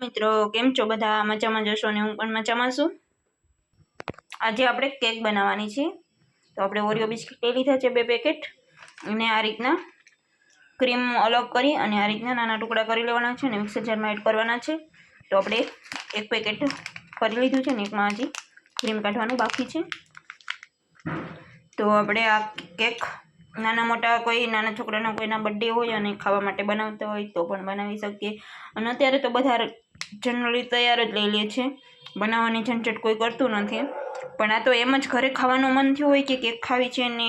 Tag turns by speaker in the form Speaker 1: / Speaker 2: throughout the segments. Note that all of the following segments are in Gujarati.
Speaker 1: મિત્રો કેમ છો બધા? મજામાં જશો ને હું પણ મજામાં છું। આજે આપણે કેક બનાવવાની છે। તો આપણે ઓરિયો બિસ્કિટ લઈ લીધા છે 2 પેકેટ અને આ રીતના ક્રીમ અલગ કરી અને આ રીતના નાના ટુકડા કરી લેવાના છે અને મિક્સર જારમાં એડ કરવાના છે। તો આપણે 1 પેકેટ કરી લીધું છે ને એકમાં હજી ક્રીમ કાઢવાનું બાકી છે। તો આપણે આ કેક નાના મોટા કોઈ નાના છોકરાના કોઈના બર્થડે હોય અને ખાવા માટે બનાવતા હોય તો પણ બનાવી શકીએ। અને અત્યારે તો બધા જનરલી તૈયાર જ લઈ લે છે, બનાવવાની ઝંઝટ કોઈ કરતું નથી। પણ આ તો એમ જ ઘરે ખાવાનું મન થયું હોય કે કેક ખાવી છે ને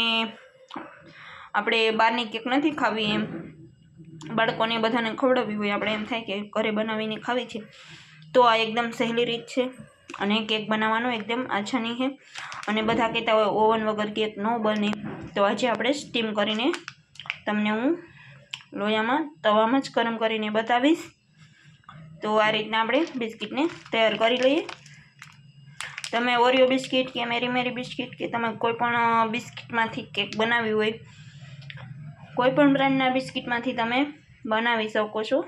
Speaker 1: આપણે બહારની કેક નથી ખાવી, એમ બાળકોને બધાને ખવડાવવી હોય, આપણે એમ થાય કે ઘરે બનાવીને ખાવી છે, તો આ એકદમ સહેલી રીત છે અને કેક બનાવવાનો એકદમ આસાની છે। અને બધા કહેતા હોય ઓવન વગર કેક ન બને, તો આજે આપણે સ્ટીમ કરીને તમને હું લોયામાં તવામાં જ ગરમ કરીને બતાવીશ। તો આ રીતના આપણે બિસ્કિટને તૈયાર કરી લઈએ। તમે ઓરિયો બિસ્કિટ કે મેરી મેરી બિસ્કિટ કે તમે કોઈ પણ બિસ્કિટમાંથી કેક બનાવી હોય, કોઈ પણ બ્રાન્ડના બિસ્કિટમાંથી તમે બનાવી શકો છો,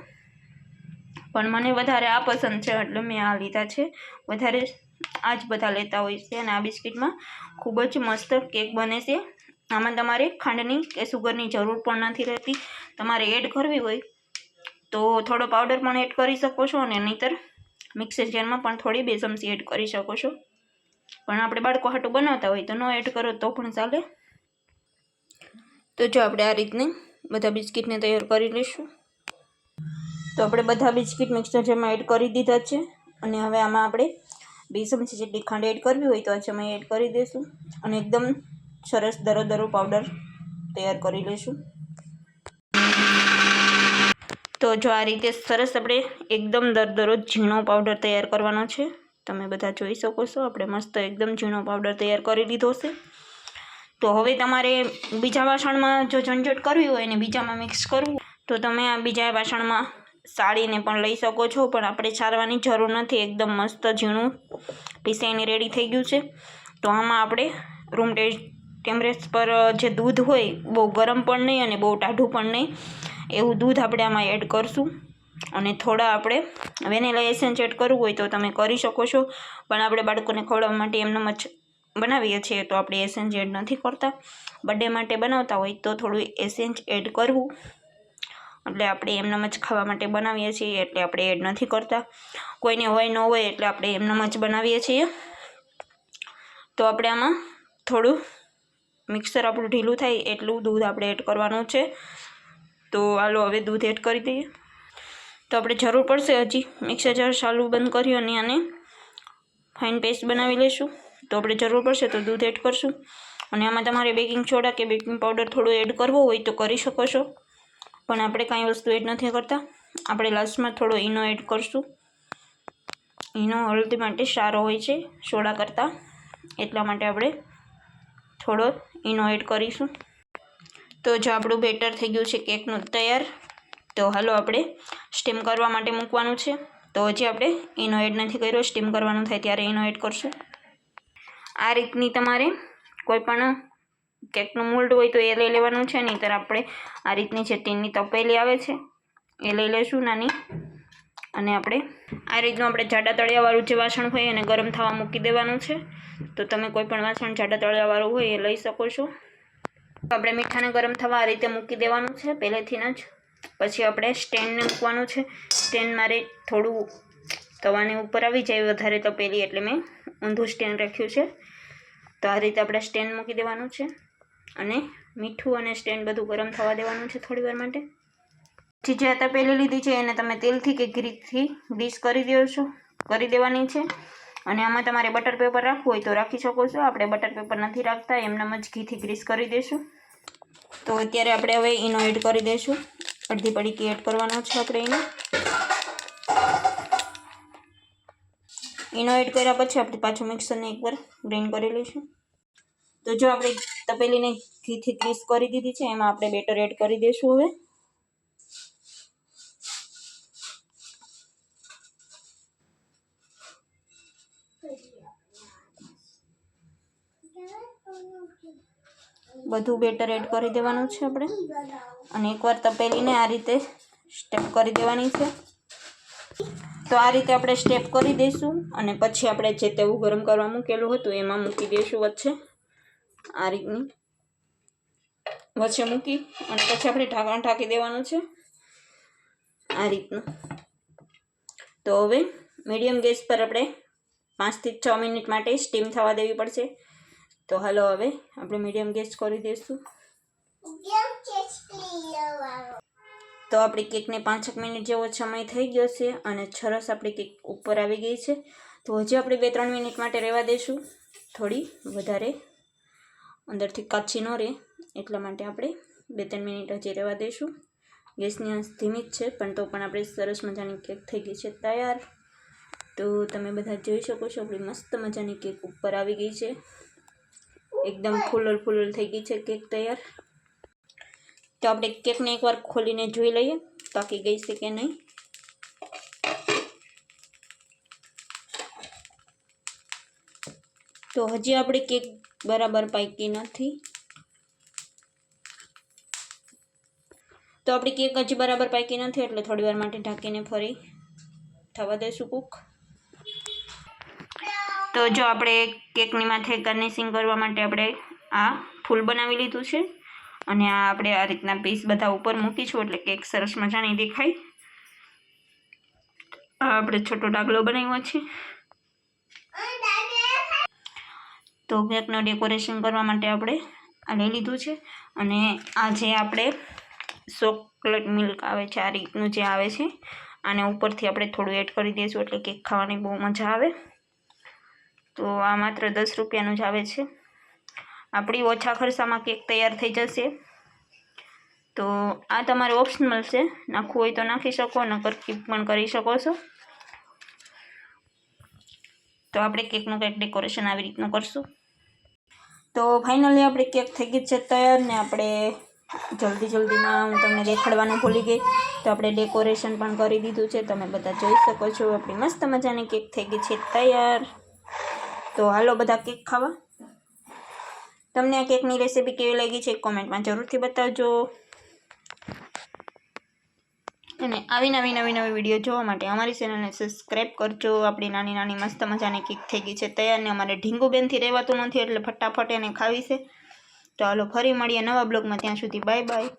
Speaker 1: પણ મને વધારે આ પસંદ છે એટલે મેં આ લીધા છે। વધારે આ જ બધા લેતા હોય છે અને આ બિસ્કિટમાં ખૂબ જ મસ્ત કેક બને છે। આમાં તમારે ખાંડની કે સુગરની જરૂર પણ નથી રહેતી। તમારે એડ કરવી હોય તો થોડો પાવડર પણ એડ કરી શકો છો અને નહીંતર મિક્સર જારમાં પણ થોડી 2 ચમચી એડ કરી શકો છો, પણ આપણે બાળકો હાટું બનાવતા હોય તો ન એડ કરો તો પણ ચાલે। તો જો આપણે આ રીતને બધા બિસ્કિટને તૈયાર કરી લઈશું। તો આપણે બધા બિસ્કિટ મિક્સર જારમાં એડ કરી દીધા છે અને હવે આમાં આપણે 2 ચમચી જેટલી ખાંડ એડ કરવી હોય તો આ ચમચી એડ કરી દઈશું અને એકદમ સરસ દરો પાવડર તૈયાર કરી લઈશું। તો જો આ રીતે સરસ આપણે એકદમ દરદરો ઝીણો પાવડર તૈયાર કરવાનો છે। તમે બધા જોઈ શકો છો આપણે મસ્ત એકદમ ઝીણો પાવડર તૈયાર કરી લીધો છે। તો હવે તમારે બીજા વાસણમાં જો ઝંઝટ કરવી હોય ને બીજામાં મિક્સ કરવું તો તમે આ બીજા વાસણમાં સાળીને પણ લઈ શકો છો, પણ આપણે સારવાની જરૂર નથી, એકદમ મસ્ત ઝીણું પીસાઈને રેડી થઈ ગયું છે। તો આમાં આપણે રૂમ ટેમ્પરેચર પર જે દૂધ હોય, બહુ ગરમ પણ નહીં અને બહુ ટાઢું પણ નહીં, એવું દૂધ આપણે આમાં એડ કરશું અને થોડા આપણે વેનીલા એસેન્સ એડ કરવું હોય તો તમે કરી શકો છો, પણ આપણે બાળકોને ખવડાવવા માટે એમનેમ જ બનાવીએ છીએ તો આપણે એસેન્સ એડ નથી કરતા। બર્થડે માટે બનાવતા હોય તો થોડું એસેન્સ એડ કરવું, એટલે આપણે એમનેમ જ ખાવા માટે બનાવીએ છીએ એટલે આપણે એડ નથી કરતા। કોઈને હોય ન હોય એટલે આપણે એમનેમ જ બનાવીએ છીએ। તો આપણે આમાં થોડું મિક્સર આપણું ઢીલું થાય એટલું દૂધ આપણે એડ કરવાનું છે। તો હાલો હવે દૂધ એડ કરી દઈએ। તો આપણે જરૂર પડશે હજી મિક્સર જાર ચાલુ બંધ કરી અને આને ફાઇન પેસ્ટ બનાવી લઈશું। તો આપણે જરૂર પડશે તો દૂધ એડ કરશું અને આમાં તમારે બેકિંગ સોડા કે બેકિંગ પાવડર થોડું એડ કરવો હોય તો કરી શકો છો, પણ આપણે કાંઈ વસ્તુ એડ નથી કરતા। આપણે લાસ્ટમાં થોડો ઈનો એડ કરશું। ઈનો હળદી માટે સારો હોય છે સોડા કરતાં, એટલા માટે આપણે થોડો ઈનો એડ કરીશું। તો જો આપણું બેટર થઈ ગયું છે કેકનું તૈયાર। તો હાલો આપણે સ્ટીમ કરવા માટે મૂકવાનું છે। તો હજી આપણે ઈનો એડ નથી કર્યો, સ્ટીમ કરવાનું થાય ત્યારે ઈનો એડ કરશું। આ રીતની તમારે કોઈ પણ કેકનું મોલ્ડ હોય તો એ લઈ લેવાનું છે, નહીંતર આપણે આ રીતની જે ટીનની તપેલી આવે છે એ લઈ લઈશું નાની, અને આપણે આ રીતનું આપણે જાડા તળિયાવાળું જે વાસણ હોય એને ગરમ થવા મૂકી દેવાનું છે। તો તમે કોઈ પણ વાસણ જાડા તળિયાવાળું હોય એ લઈ શકો છો। આપણે મીઠાને ગરમ થવા આ રીતે મૂકી દેવાનું છે પહેલેથી જ। પછી આપણે સ્ટેન્ડને મૂકવાનું છે। સ્ટેન્ડ મારે થોડું તવાની ઉપર આવી જાય વધારે તપેલી એટલે મેં ઊંધું સ્ટેન્ડ રાખ્યું છે। તો આ રીતે આપણે સ્ટેન્ડ મૂકી દેવાનું છે અને મીઠું અને સ્ટેન્ડ બધું ગરમ થવા દેવાનું છે થોડી વાર માટે। જે તપેલી લીધી છે એને તમે તેલથી કે ઘીથી ગ્રીસ કરી દેવાની છે અને આમાં તમારે બટર પેપર રાખવું હોય તો રાખી શકો છો। આપણે બટર પેપર નથી રાખતા, એમનેમ જ ઘીથી ગ્રીસ કરી દઈશું। તો અત્યારે આપણે હવે ઈનો એડ કરી દઈશું। અડધી પડીકી એડ કરવાનો છે આપણે ઈનો એડ કર્યા પછી આપણે પાછું મિક્સરને એકવાર ગ્રાઇન્ડ કરી લઈશું। તો જો આપણે તપેલીને ઘીથી ગ્રીસ કરી દીધી છે, એમાં આપણે બેટર એડ કરી દઈશું। હવે બધું બેટર એડ કરી દેવાનું છે આપણે અને એકવાર તપેલીને આ રીતે સ્ટેપ કરી દેવાની છે। તો આ રીતે આપણે સ્ટેપ કરી દઈશું અને પછી આપણે જે તેવું ગરમ કરવા મૂકેલું હતું એમાં મૂકી દઈશું વચ્ચે, આ રીતની વચ્ચે મૂકી અને પછી આપણે ઢાંકણ ઢાંકી દેવાનું છે આ રીતનું. તો હવે મીડિયમ ગેસ પર આપણે 5 થી 6 મિનિટ માટે સ્ટીમ થવા દેવી પડશે. તો હાલો હવે આપણે મીડિયમ ગેસ કરી દઈશું. તો આપણી કેકને 5 મિનિટ જેવો સમય થઈ ગયો છે અને સરસ આપણી કેક ઉપર આવી ગઈ છે. તો હજી આપણે 2-3 મિનિટ માટે રહેવા દઈશું, થોડી વધારે અંદરથી કાચી ન રહે એટલા માટે આપણે 2-3 મિનિટ હજી રહેવા દઈશું. ગેસની આંચ ધીમી જ છે પણ તો પણ આપણે સરસ મજાની કેક થઈ ગઈ છે તૈયાર. તો તમે બધા જોઈ શકો છો આપણી મસ્ત મજાની કેક ઉપર આવી ગઈ છે, એકદમ ફૂલલ થઈ ગઈ છે કેક તૈયાર. તો આપણે કેકને એકવાર ખોલીને જોઈ લઈએ પાકી ગઈ છે કે નહીં. તો હજી આપણી કેક બરાબર પાકી નથી. તો આપણી કેક હજી બરાબર પાકી નથી એટલે થોડી વાર માટે ઢાંકીને ફરી થવા દઈશું કૂક. તો જો આપણે કેકની માથે ગાર્નિશિંગ કરવા માટે આપણે આ ફૂલ બનાવી લીધું છે અને આ આપણે આ રીતના પીસ બધા ઉપર મૂકીશું એટલે કેક સરસ મજાની દેખાય. આ આપણે છોટો ડાગલો બનાવ્યો છે. તો કેકનું ડેકોરેશન કરવા માટે આપણે આ લઈ લીધું છે અને આ જે આપણે ચોકલેટ મિલ્ક આવે છે આ રીતનું જે આવે છે આને ઉપરથી આપણે થોડું એડ કરી દઈશું એટલે કેક ખાવાની બહુ મજા આવે. તો આ માત્ર 10 રૂપિયાનું જ આવે છે. આપણી ઓછા ખર્ચામાં કેક તૈયાર થઈ જશે. તો આ તમારે ઓપ્શનલ છે, નાખવું હોય તો નાખી શકો, નકર સ્કીપ પણ કરી શકો છો. તો આપણે કેકનું કંઈક ડેકોરેશન આવી રીતનું કરશું. તો ફાઇનલી આપણી કેક થઈ ગઈ છે તૈયાર ને આપણે જલ્દીમાં હું તમને દેખાડવાનું ભૂલી ગઈ. તો આપણે ડેકોરેશન પણ કરી દીધું છે, તમે બધા જોઈ શકો છો. આપણી મસ્ત મજાની કેક થઈ ગઈ છે તૈયાર. તો હાલો બધા કેક ખાવા. તમને આ કેકની રેસીપી કેવી લાગી છે કોમેન્ટમાં જરૂરથી બતાવજો. અને આવી નવી વિડીયો જોવા માટે અમારી ચેનલને સબસ્ક્રાઈબ કરજો. આપણી નાની મસ્ત મજાની કેક થઈ ગઈ છે તૈયાર ને અમારે ઢીંગુબેનથી રહેવાતું નથી એટલે ફટાફટ એને ખાવી છે. તો હાલો ફરી મળીએ નવા બ્લોગમાં, ત્યાં સુધી બાય બાય.